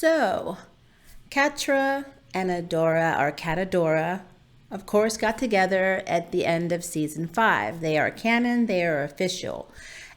So, Catra and Dora, or Catadora, of course, got together at the end of season 5. They are canon, they are official.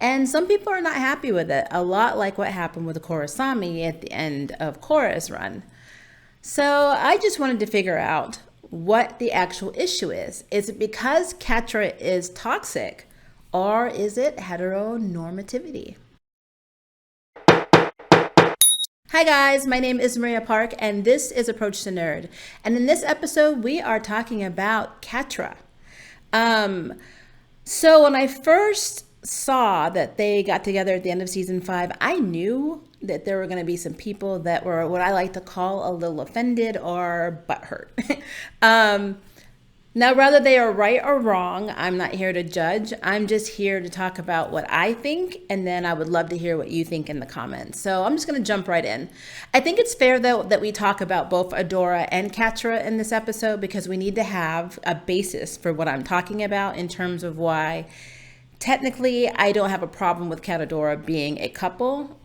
And some people are not happy with it, a lot like what happened with the Korosami at the end of Korra's run. So I just wanted to figure out what the actual issue is. Is it because Catra is toxic, or is it heteronormativity? Hi guys, my name is Maria Park and this is Approach to Nerd. And in this episode, we are talking about Catra. So when I first saw that they got together at the end of season 5, I knew that there were going to be some people that were what I like to call a little offended or butthurt. Now, whether they are right or wrong, I'm not here to judge. I'm just here to talk about what I think, and then I would love to hear what you think in the comments. So I'm just going to jump right in. I think it's fair, though, that we talk about both Adora and Catra in this episode because we need to have a basis for what I'm talking about in terms of why technically I don't have a problem with Catadora being a couple,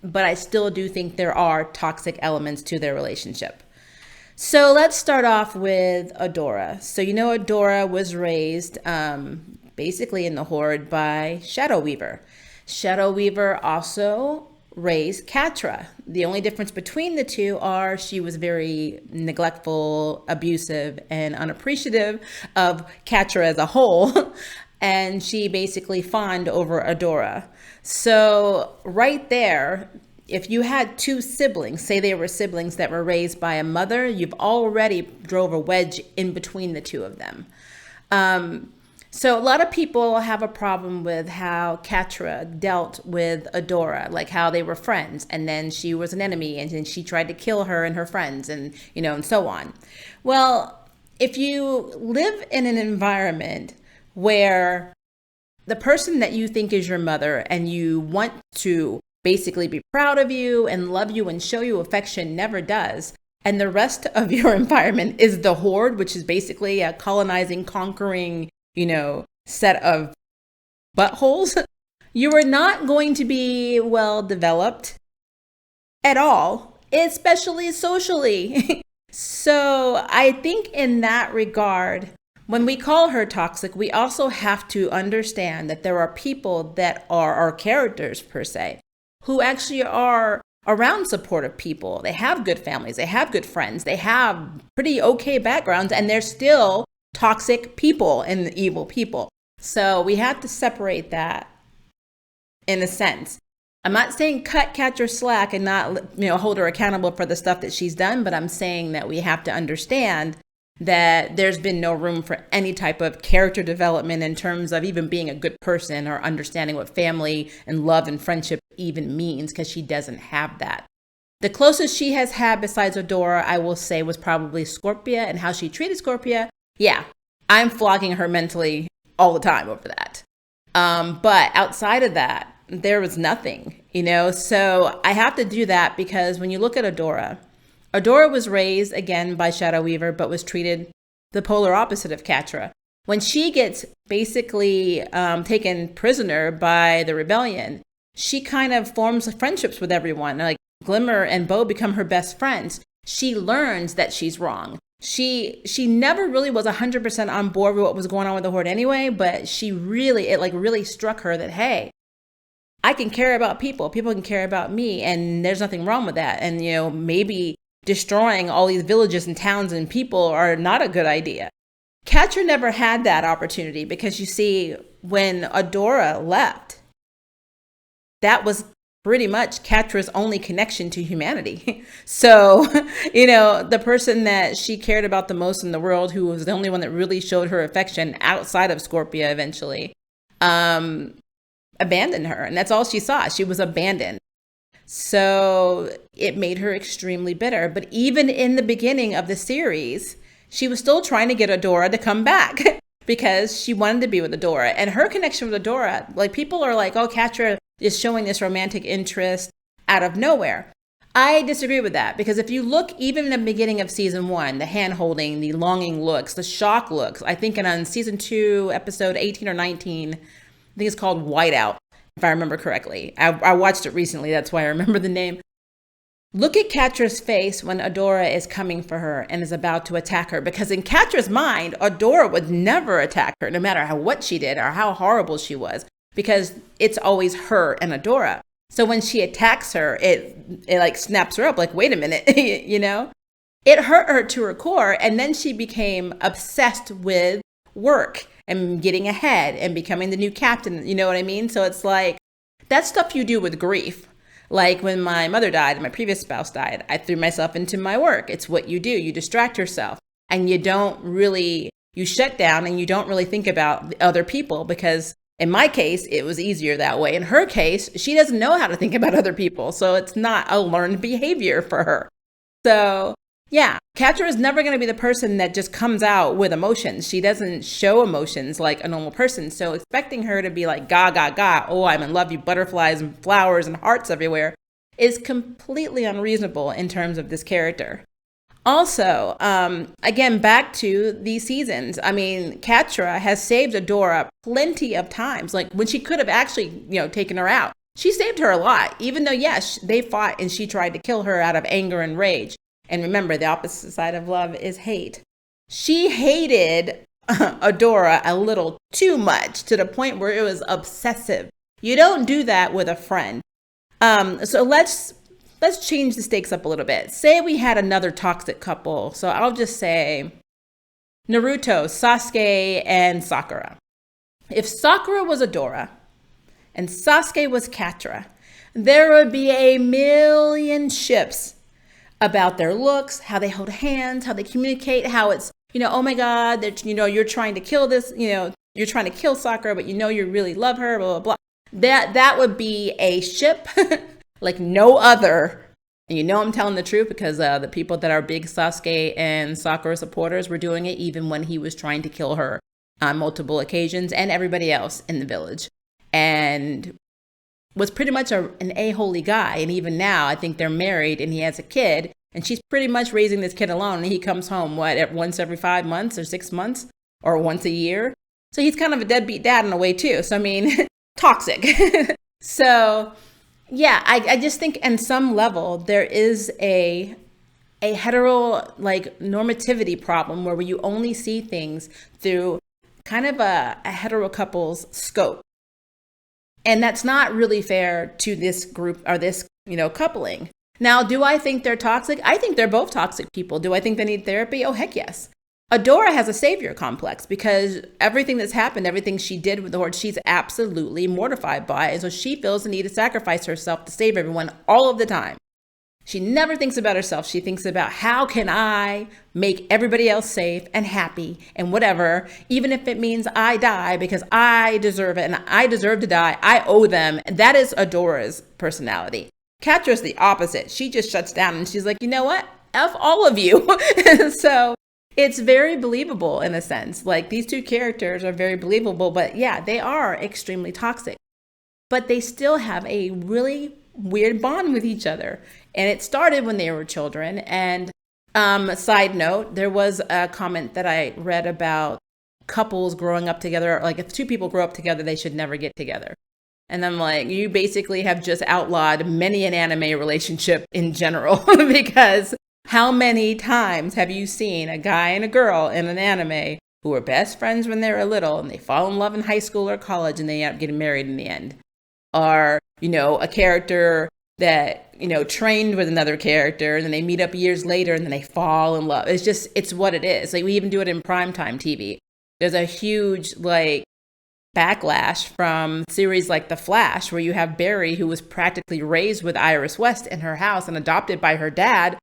but I still do think there are toxic elements to their relationship. So let's start off with Adora. So Adora was raised basically in the Horde by Shadow Weaver. Shadow Weaver also raised Catra. The only difference between the two are she was very neglectful, abusive, and unappreciative of Catra as a whole. And she basically fawned over Adora. So right there, if you had two siblings, say they were siblings that were raised by a mother, you've already drove a wedge in between the two of them. So a lot of people have a problem with how Catra dealt with Adora, like how they were friends and then she was an enemy and then she tried to kill her and her friends and so on. Well, if you live in an environment where the person that you think is your mother and you want to basically be proud of you and love you and show you affection never does, and the rest of your environment is the Horde, which is basically a colonizing, conquering, set of buttholes, you are not going to be well developed at all, especially socially. So I think in that regard, when we call her toxic, we also have to understand that there are people that are our characters per se, who actually are around supportive people. They have good families, they have good friends, they have pretty okay backgrounds, and they're still toxic people and evil people. So we have to separate that in a sense. I'm not saying cut Catra slack and not hold her accountable for the stuff that she's done, but I'm saying that we have to understand that there's been no room for any type of character development in terms of even being a good person or understanding what family and love and friendship even means, because she doesn't have that. The closest she has had besides Adora, I will say, was probably Scorpia and how she treated Scorpia. Yeah, I'm flogging her mentally all the time over that. But outside of that, there was nothing, So I have to do that because when you look at Adora was raised, again, by Shadow Weaver, but was treated the polar opposite of Catra. When she gets basically taken prisoner by the rebellion, she kind of forms friendships with everyone. Like Glimmer and Bo become her best friends. She learns that she's wrong. She never really was 100% on board with what was going on with the Horde anyway, but it really struck her that, hey, I can care about people. People can care about me, and there's nothing wrong with that. And, maybe destroying all these villages and towns and people are not a good idea. Catra never had that opportunity because you see, when Adora left, that was pretty much Catra's only connection to humanity. So, the person that she cared about the most in the world, who was the only one that really showed her affection outside of Scorpia eventually, abandoned her. And that's all she saw. She was abandoned. So it made her extremely bitter. But even in the beginning of the series, she was still trying to get Adora to come back because she wanted to be with Adora. And her connection with Adora, like, people are like, oh, Catra is showing this romantic interest out of nowhere. I disagree with that, because if you look even in the beginning of season 1, the hand-holding, the longing looks, the shock looks, I think on season 2, episode 18 or 19, I think it's called Whiteout, if I remember correctly. I watched it recently, that's why I remember the name. Look at Catra's face when Adora is coming for her and is about to attack her, because in Catra's mind, Adora would never attack her, no matter what she did or how horrible she was, because it's always her and Adora. So when she attacks her, it like snaps her up, like, wait a minute, you know? It hurt her to her core, and then she became obsessed with work and getting ahead and becoming the new captain, you know what I mean? So it's like, that's stuff you do with grief. Like when my mother died and my previous spouse died, I threw myself into my work. It's what you do. You distract yourself and you shut down and you don't really think about the other people, because in my case, it was easier that way. In her case, she doesn't know how to think about other people. So it's not a learned behavior for her. So yeah, Catra is never going to be the person that just comes out with emotions. She doesn't show emotions like a normal person. So expecting her to be like, ga, ga, ga, oh, I'm in love, you butterflies and flowers and hearts everywhere, is completely unreasonable in terms of this character. Also, again, back to these seasons. I mean, Catra has saved Adora plenty of times. Like when she could have actually, taken her out. She saved her a lot, even though, yes, they fought and she tried to kill her out of anger and rage. And remember, the opposite side of love is hate. She hated Adora a little too much, to the point where it was obsessive. You don't do that with a friend. So let's change the stakes up a little bit. Say we had another toxic couple. So I'll just say Naruto, Sasuke, and Sakura. If Sakura was Adora and Sasuke was Catra, there would be a million ships about their looks, how they hold hands, how they communicate, how it's, oh my God, that, you're trying to kill this, you're trying to kill Sakura, but you really love her, blah, blah, blah. That would be a ship like no other. And I'm telling the truth, because the people that are big Sasuke and Sakura supporters were doing it even when he was trying to kill her on multiple occasions, and everybody else in the village. And was pretty much an a-holy guy. And even now, I think they're married and he has a kid, and she's pretty much raising this kid alone. And he comes home, once every 5 months or 6 months or once a year. So he's kind of a deadbeat dad in a way too. So, I mean, toxic. So yeah, I just think on some level, there is a hetero normativity problem where you only see things through kind of a hetero couple's scope. And that's not really fair to this group or this, coupling. Now, do I think they're toxic? I think they're both toxic people. Do I think they need therapy? Oh, heck yes. Adora has a savior complex, because everything that's happened, everything she did with the Horde, she's absolutely mortified by. And so she feels the need to sacrifice herself to save everyone all of the time. She never thinks about herself. She thinks about, how can I make everybody else safe and happy and whatever, even if it means I die, because I deserve it and I deserve to die. I owe them. That is Adora's personality. Catra's the opposite. She just shuts down and she's like, you know what? F all of you. So it's very believable in a sense. Like, these two characters are very believable, but yeah, they are extremely toxic. But they still have a really weird bond with each other. And it started when they were children. And side note, there was a comment that I read about couples growing up together. Like, if two people grow up together, they should never get together. And I'm like, you basically have just outlawed many an anime relationship in general, because how many times have you seen a guy and a girl in an anime who were best friends when they were little and they fall in love in high school or college and they end up getting married in the end? Or, a character that, trained with another character and then they meet up years later and then they fall in love. It's what it is. Like, we even do it in primetime TV. There's a huge, backlash from series like The Flash, where you have Barry, who was practically raised with Iris West in her house and adopted by her dad,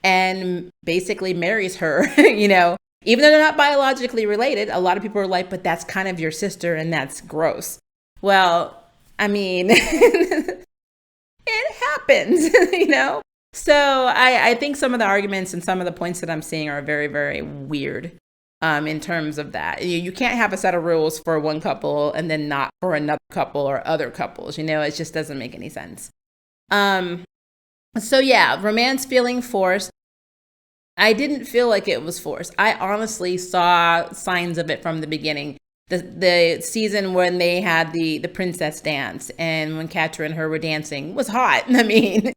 and basically marries her, even though they're not biologically related. A lot of people are like, but that's kind of your sister and that's gross. Well, I mean, it happens, So I think some of the arguments and some of the points that I'm seeing are very, very weird in terms of that. You can't have a set of rules for one couple and then not for another couple or other couples. It just doesn't make any sense. So yeah, romance feeling forced. I didn't feel like it was forced. I honestly saw signs of it from the beginning. The season when they had the princess dance and when Catra and her were dancing was hot. I mean,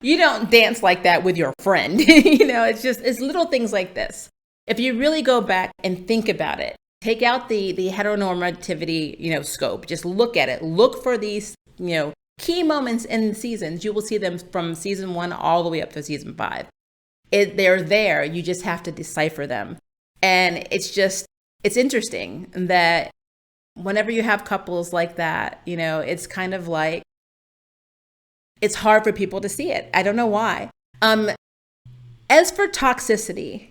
You don't dance like that with your friend. It's little things like this. If you really go back and think about it, take out the heteronormativity, scope. Just look at it. Look for these, key moments in seasons. You will see them from season 1 all the way up to season 5. They're there. You just have to decipher them. And it's interesting that whenever you have couples like that, it's kind of like, it's hard for people to see it. I don't know why. As for toxicity,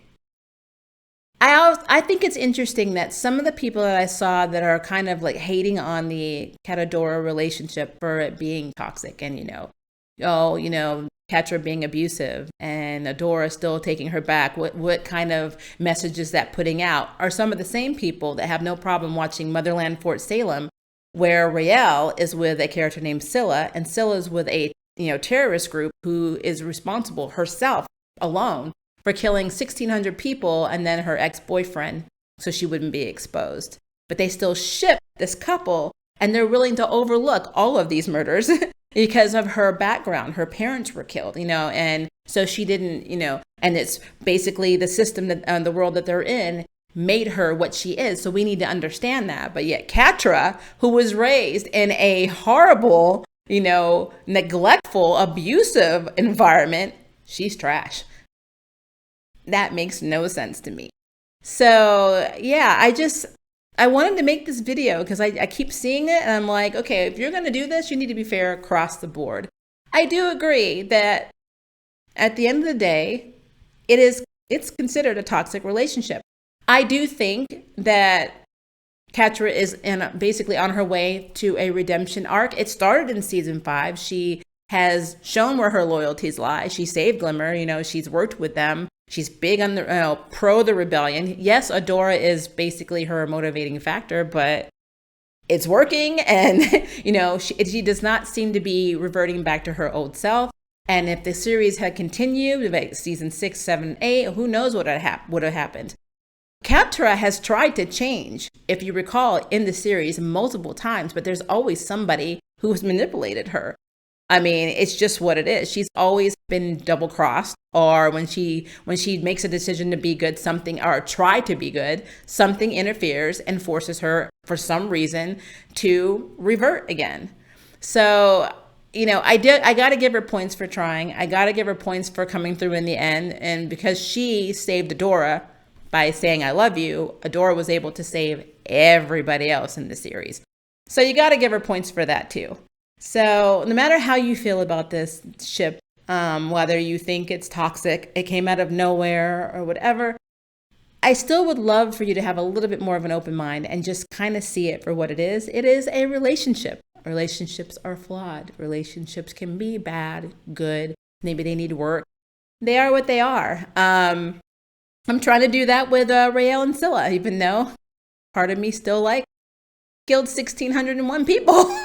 I think it's interesting that some of the people that I saw that are kind of like hating on the Catadora relationship for it being toxic and, Catra being abusive and Dora still taking her back. What kind of message is that putting out? Are some of the same people that have no problem watching Motherland Fort Salem, where Raelle is with a character named Scylla, and Scylla's with a terrorist group who is responsible herself alone for killing 1,600 people and then her ex-boyfriend so she wouldn't be exposed. But they still ship this couple, and they're willing to overlook all of these murders because of her background. Her parents were killed, and so she didn't, and it's basically the system that the world that they're in made her what she is. So we need to understand that. But yet Catra, who was raised in a horrible, neglectful, abusive environment, she's trash. That makes no sense to me. So yeah, I wanted to make this video because I keep seeing it and I'm like, okay, if you're going to do this, you need to be fair across the board. I do agree that at the end of the day, it's considered a toxic relationship. I do think that Catra is basically on her way to a redemption arc. It started in season 5. She has shown where her loyalties lie. She saved Glimmer. She's worked with them. She's big on the pro the rebellion. Yes, Dora is basically her motivating factor, but it's working. And, she does not seem to be reverting back to her old self. And if the series had continued, like season 6, 7, 8, who knows what would have happened. Catra has tried to change, if you recall, in the series multiple times, but there's always somebody who has manipulated her. I mean, it's just what it is. She's always been double-crossed, or when she makes a decision to be good, or try to be good, something interferes and forces her, for some reason, to revert again. So, I got to give her points for trying. I got to give her points for coming through in the end. And because she saved Dora by saying, I love you, Dora was able to save everybody else in the series. So you got to give her points for that too. So no matter how you feel about this ship, whether you think it's toxic, it came out of nowhere or whatever, I still would love for you to have a little bit more of an open mind and just kind of see it for what it is. It is a relationship. Relationships are flawed. Relationships can be bad, good. Maybe they need work. They are what they are. I'm trying to do that with Raelle and Scylla, even though part of me still killed 1,601 people,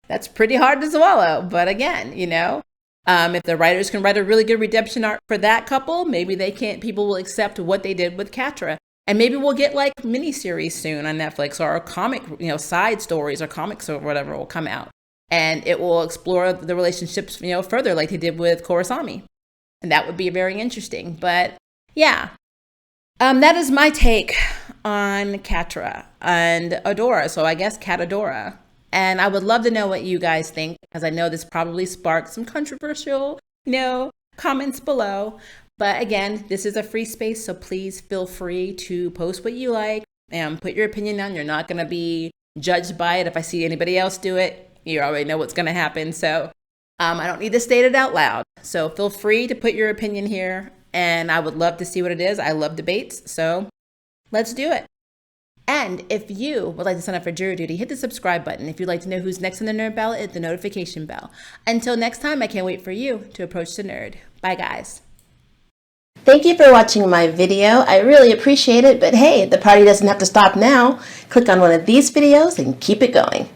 That's pretty hard to swallow. But again, if the writers can write a really good redemption arc for that couple, maybe people will accept what they did with Catra. And maybe we'll get miniseries soon on Netflix, or a comic, side stories or comics or whatever will come out. And it will explore the relationships, further like they did with Korosami. And that would be very interesting. But yeah, that is my take on Catra and Dora. So I guess Catadora. And I would love to know what you guys think, as I know this probably sparked some controversial, comments below. But again, this is a free space, so please feel free to post what you like and put your opinion down. You're not going to be judged by it. If I see anybody else do it, you already know what's going to happen. So I don't need to state it out loud. So feel free to put your opinion here, and I would love to see what it is. I love debates, so let's do it. And if you would like to sign up for jury duty, hit the subscribe button. If you'd like to know who's next on the nerd ballot, hit the notification bell. Until next time, I can't wait for you to approach the nerd. Bye, guys. Thank you for watching my video. I really appreciate it, but hey, the party doesn't have to stop now. Click on one of these videos and keep it going.